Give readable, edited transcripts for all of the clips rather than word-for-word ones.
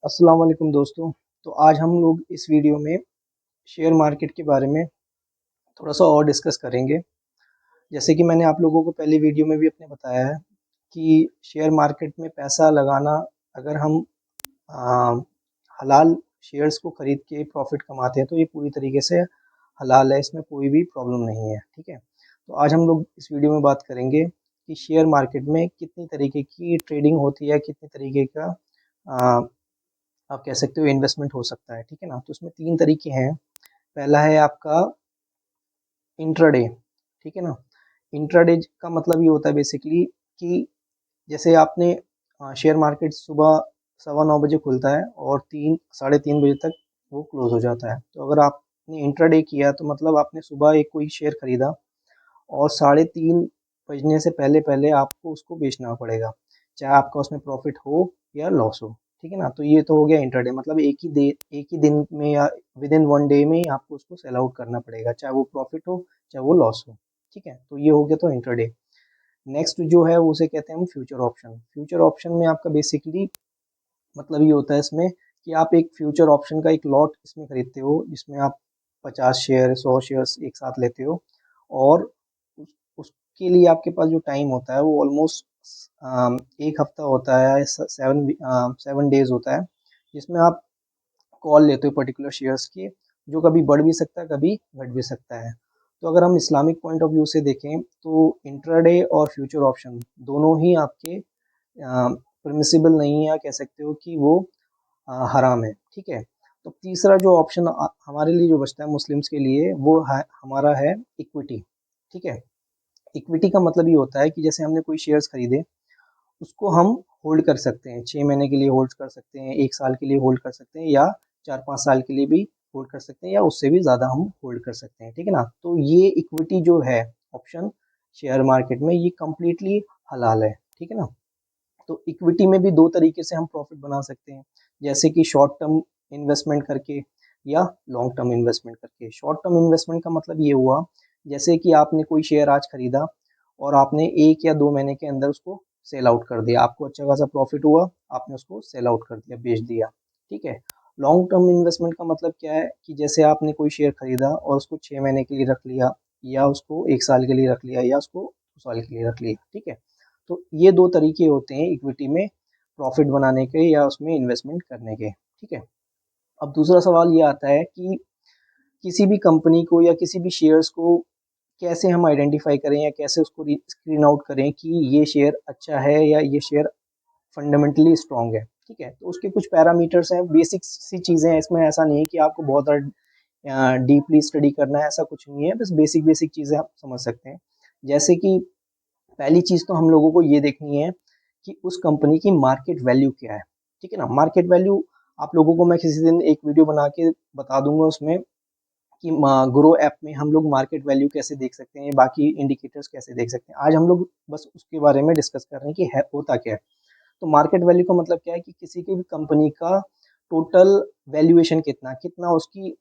अस्सलाम वालेकुम दोस्तों। तो आज हम लोग इस वीडियो में शेयर मार्केट के बारे में थोड़ा सा और डिस्कस करेंगे। जैसे कि मैंने आप लोगों को पहले वीडियो में भी अपने बताया है कि शेयर मार्केट में पैसा लगाना, अगर हम आ, हलाल शेयर्स को खरीद के प्रॉफिट कमाते हैं तो ये पूरी तरीके से हलाल है, इसमें कोई भी प्रॉब्लम नहीं है। ठीक है, तो आज हम लोग इस वीडियो में बात करेंगे कि शेयर मार्केट में कितनी तरीके की ट्रेडिंग होती है, कितने तरीके का आप कह सकते हो इन्वेस्टमेंट हो सकता है। ठीक है ना, तो उसमें 3 तरीके हैं। पहला है आपका इंट्राडे। ठीक है ना, इंट्राडे का मतलब ये होता है बेसिकली कि जैसे आपने शेयर मार्केट सुबह 9:15 बजे खुलता है और 3 साढ़े 3 बजे तक वो क्लोज हो जाता है। तो अगर आपने इंट्राडे किया तो मतलब आपने सुबह एक कोई शेयर खरीदा और 3:30 बजने से पहले पहले आपको उसको बेचना पड़ेगा, चाहे आपका उसमें प्रॉफिट हो या लॉस हो। ठीक है ना, तो ये तो हो गया इंट्राडे, मतलब एक ही दिन में या विद इन वन डे में ही आपको उसको सेल आउट करना पड़ेगा, चाहे वो प्रॉफिट हो चाहे वो लॉस हो। ठीक है, तो ये हो गया तो इंट्राडे। नेक्स्ट जो है वो उसे कहते हैं हम फ्यूचर ऑप्शन। फ्यूचर ऑप्शन में आपका बेसिकली मतलब ये होता है इसमें कि आप एक फ्यूचर ऑप्शन का एक लॉट इसमें खरीदते हो, जिसमें आप 50 शेयर 100 शेयर्स एक साथ लेते हो और उसके लिए आपके पास जो टाइम होता है वो ऑलमोस्ट 1 हफ्ता होता है, 7 डेज होता है, जिसमें आप कॉल लेते हो पर्टिकुलर शेयर्स की, जो कभी बढ़ भी सकता है कभी घट भी सकता है। तो अगर हम इस्लामिक पॉइंट ऑफ व्यू से देखें तो इंट्राडे और फ्यूचर ऑप्शन दोनों ही आपके परमिसिबल नहीं है, या कह सकते हो कि वो हराम है। ठीक है, तो तीसरा जो ऑप्शन हमारे लिए जो बचता है मुस्लिम्स के लिए वो है हमारा है इक्विटी। ठीक है, इक्विटी का मतलब ये होता है कि जैसे हमने कोई शेयर्स खरीदे, उसको हम होल्ड कर सकते हैं, 6 महीने के लिए होल्ड कर सकते हैं, 1 साल के लिए होल्ड कर सकते हैं, या 4-5 साल के लिए भी होल्ड कर सकते हैं, या उससे भी ज़्यादा हम होल्ड कर सकते हैं। ठीक है ना, तो ये इक्विटी जो है ऑप्शन शेयर मार्केट में, ये कम्प्लीटली हलाल है। ठीक है ना, तो इक्विटी में भी 2 तरीके से हम प्रॉफिट बना सकते हैं, जैसे कि शॉर्ट टर्म इन्वेस्टमेंट करके या लॉन्ग टर्म इन्वेस्टमेंट करके। शॉर्ट टर्म इन्वेस्टमेंट का मतलब ये हुआ, जैसे कि आपने कोई शेयर आज खरीदा और आपने 1 या 2 महीने के अंदर उसको सेल आउट कर दिया, आपको अच्छा खासा प्रॉफिट हुआ, आपने उसको सेल आउट कर दिया, बेच दिया। ठीक है, लॉन्ग टर्म इन्वेस्टमेंट का मतलब क्या है कि जैसे आपने कोई शेयर खरीदा और उसको 6 महीने के लिए रख लिया, या उसको 1 साल के लिए रख लिया, या उसको 2 साल के लिए रख लिया। ठीक है, तो ये 2 तरीके होते हैं इक्विटी में प्रॉफिट बनाने के या उसमें इन्वेस्टमेंट करने के। ठीक है, अब दूसरा सवाल ये आता है कि किसी भी कंपनी को या किसी भी शेयर्स को कैसे हम आइडेंटिफाई करें या कैसे उसको स्क्रीन आउट करें कि ये शेयर अच्छा है या ये शेयर फंडामेंटली स्ट्रांग है। ठीक है, तो उसके कुछ पैरामीटर्स हैं, बेसिक सी चीज़ें हैं, इसमें ऐसा नहीं है कि आपको बहुत डीपली स्टडी करना है, ऐसा कुछ नहीं है, बस बेसिक बेसिक चीज़ें आप समझ सकते हैं। जैसे कि पहली चीज़ तो हम लोगों को ये देखनी है कि उस कंपनी की मार्केट वैल्यू क्या है। ठीक है ना, मार्केट वैल्यू आप लोगों को मैं किसी दिन एक वीडियो बना के बता दूंगा उसमें कि ग्रो ऐप में हम लोग मार्केट वैल्यू कैसे देख सकते हैं, बाकी इंडिकेटर्स कैसे देख सकते हैं। आज हम लोग बस उसके बारे में डिस्कस कर रहे हैं कि है होता क्या है। तो मार्केट वैल्यू का मतलब क्या है कि किसी की भी कंपनी का टोटल वैल्यूएशन कितना कितना उसकी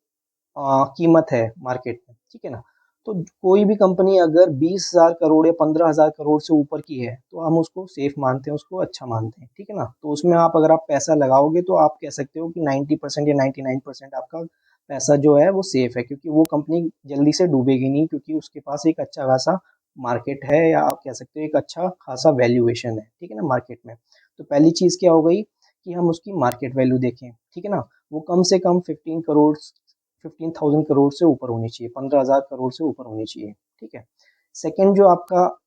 कीमत है मार्केट में। ठीक है ना, तो कोई भी कंपनी अगर 20,000 करोड़ या 15,000 करोड़ से ऊपर की है तो हम उसको सेफ मानते हैं, उसको अच्छा मानते हैं। ठीक है ना, तो उसमें आप अगर आप पैसा लगाओगे तो आप कह सकते हो कि 90% या 99% आपका पैसा जो है वो सेफ है, क्योंकि वो कंपनी जल्दी से डूबेगी नहीं, क्योंकि उसके पास एक अच्छा खासा मार्केट है, या आप कह सकते हो एक अच्छा खासा वैल्यूएशन है। ठीक है ना, मार्केट में। तो पहली चीज़ क्या हो गई कि हम उसकी मार्केट वैल्यू देखें। ठीक है ना, वो कम से कम 15,000 करोड़ से ऊपर होनी चाहिए, 15,000 करोड़ से ऊपर होनी चाहिए। ठीक है, सेकंड जो आपका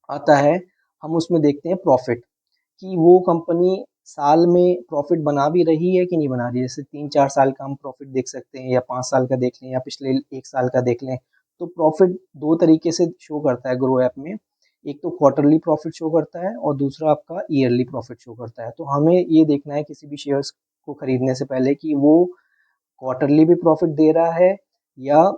आता है, हम उसमें देखते हैं प्रॉफिट, कि वो कंपनी साल में प्रॉफिट बना भी रही है कि नहीं बना रही है। जैसे 3-4 साल का हम प्रॉफिट देख सकते हैं, या 5 साल का देख लें, या पिछले 1 साल का देख लें। तो प्रॉफिट 2 तरीके से शो करता है ग्रो ऐप में, एक तो क्वार्टरली प्रॉफिट शो करता है और दूसरा आपका ईयरली प्रॉफिट शो करता है। तो हमें ये देखना है किसी भी शेयर्स को खरीदने से पहले कि वो क्वार्टरली भी प्रॉफिट दे रहा है या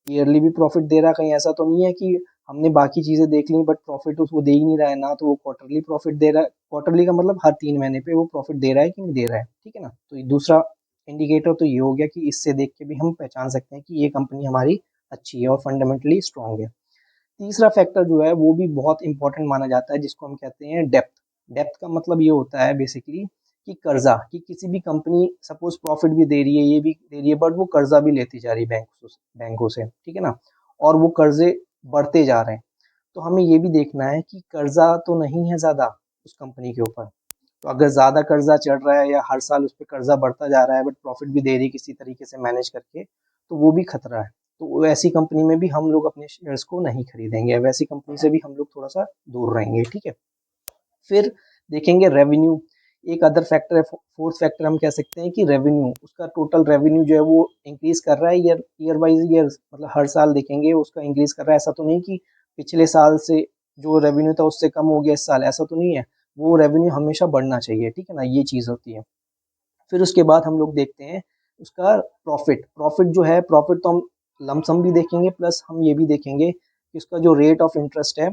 ईयरली भी प्रॉफिट दे रहा है। कहीं ऐसा तो नहीं है कि हमने बाकी चीज़ें देख ली बट प्रॉफिट उसको दे ही नहीं रहा है ना, तो वो क्वार्टरली प्रॉफिट दे रहा है। क्वार्टरली का मतलब हर 3 महीने पे वो प्रॉफिट दे रहा है कि नहीं दे रहा है। ठीक है ना, तो ये दूसरा इंडिकेटर तो ये हो गया कि इससे देख के भी हम पहचान सकते हैं कि ये कंपनी हमारी अच्छी है और फंडामेंटली स्ट्रांग है। तीसरा फैक्टर जो है वो भी बहुत इंपॉर्टेंट माना जाता है, जिसको हम कहते हैं डेप्थ। डेप्थ का मतलब ये होता है बेसिकली कि कर्जा, कि किसी भी कंपनी सपोज प्रॉफिट भी दे रही है, ये भी दे रही है, बट वो कर्जा भी लेती जा रही है बैंकों से, ठीक है ना, और वो कर्जे बढ़ते जा रहे हैं। तो हमें ये भी देखना है कि कर्जा तो नहीं है ज़्यादा उस कंपनी के ऊपर। तो अगर ज़्यादा कर्जा चढ़ रहा है या हर साल उस पे कर्जा बढ़ता जा रहा है बट प्रॉफिट भी दे रही है किसी तरीके से मैनेज करके, तो वो भी खतरा है। तो ऐसी कंपनी में भी हम लोग अपने शेयर्स को नहीं खरीदेंगे, वैसी कंपनी से भी हम लोग थोड़ा सा दूर रहेंगे, ठीक है। फिर देखेंगे रेवेन्यू, एक अदर फैक्टर है, फोर्थ फैक्टर हम कह सकते हैं कि रेवेन्यू, उसका टोटल रेवेन्यू जो है वो इंक्रीज कर रहा है ईयर वाइज ईयर, मतलब हर साल देखेंगे उसका इंक्रीज कर रहा है। ऐसा तो नहीं कि पिछले साल से जो रेवेन्यू था उससे कम हो गया इस साल, ऐसा तो नहीं है। वो रेवेन्यू हमेशा बढ़ना चाहिए, ठीक है ना, ये चीज़ होती है। फिर उसके बाद हम लोग देखते हैं उसका प्रॉफिट। प्रॉफिट जो है, प्रॉफिट तो हम लमसम भी देखेंगे, प्लस हम ये भी देखेंगे कि उसका जो रेट ऑफ इंटरेस्ट है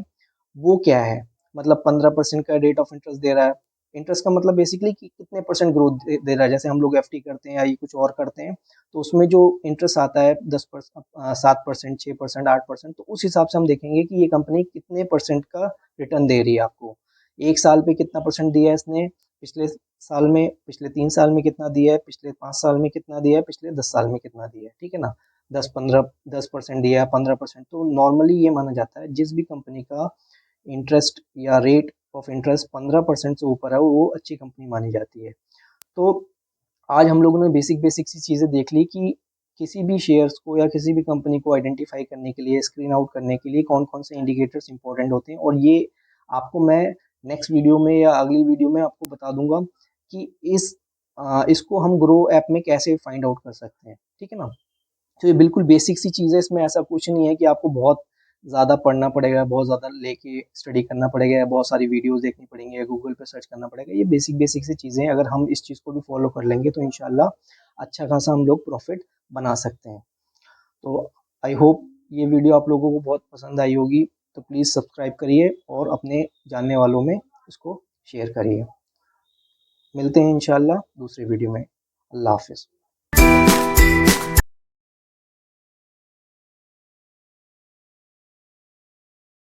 वो क्या है। मतलब 15% का रेट ऑफ इंटरेस्ट दे रहा है। इंटरेस्ट का मतलब बेसिकली कि कितने परसेंट ग्रोथ दे रहा है। जैसे हम लोग एफडी करते हैं या ये कुछ और करते हैं, तो उसमें जो इंटरेस्ट आता है 7%, 6%, 8%, तो उस हिसाब से हम देखेंगे कि ये कंपनी कितने परसेंट का रिटर्न दे रही है आपको। एक साल पे कितना परसेंट दिया है इसने, पिछले साल में, पिछले 3 साल में कितना दिया है, पिछले 5 साल में कितना दिया है, पिछले 10 साल में कितना दिया है, ठीक है ना। 10% दिया है, 15%, तो नॉर्मली ये माना जाता है जिस भी कंपनी का इंटरेस्ट या रेट ऑफ इंटरेस्ट 15% से ऊपर है वो अच्छी कंपनी मानी जाती है। तो आज हम लोगों ने बेसिक बेसिक सी चीज़ें देख ली कि किसी भी शेयर्स को या किसी भी कंपनी को आइडेंटिफाई करने के लिए, स्क्रीन आउट करने के लिए कौन कौन से इंडिकेटर्स इंपॉर्टेंट होते हैं, और ये आपको मैं नेक्स्ट वीडियो में या अगली वीडियो में आपको बता दूंगा कि इसको हम ग्रो ऐप में कैसे फाइंड आउट कर सकते हैं, ठीक है ना। तो ये बिल्कुल बेसिक सी चीज़ है, इसमें ऐसा कुछ नहीं है कि आपको बहुत ज़्यादा पढ़ना पड़ेगा, बहुत ज़्यादा लेके स्टडी करना पड़ेगा, या बहुत सारी वीडियोस देखनी पड़ेंगी, या गूगल पे सर्च करना पड़ेगा। ये बेसिक बेसिक सी चीज़ें हैं, अगर हम इस चीज़ को भी फॉलो कर लेंगे तो इंशाल्लाह अच्छा खासा हम लोग प्रॉफिट बना सकते हैं। तो आई होप ये वीडियो आप लोगों को बहुत पसंद आई होगी। तो प्लीज़ सब्सक्राइब करिए और अपने जानने वालों में इसको शेयर करिए। मिलते हैं इंशाल्लाह दूसरी वीडियो में। अल्लाह हाफिज़।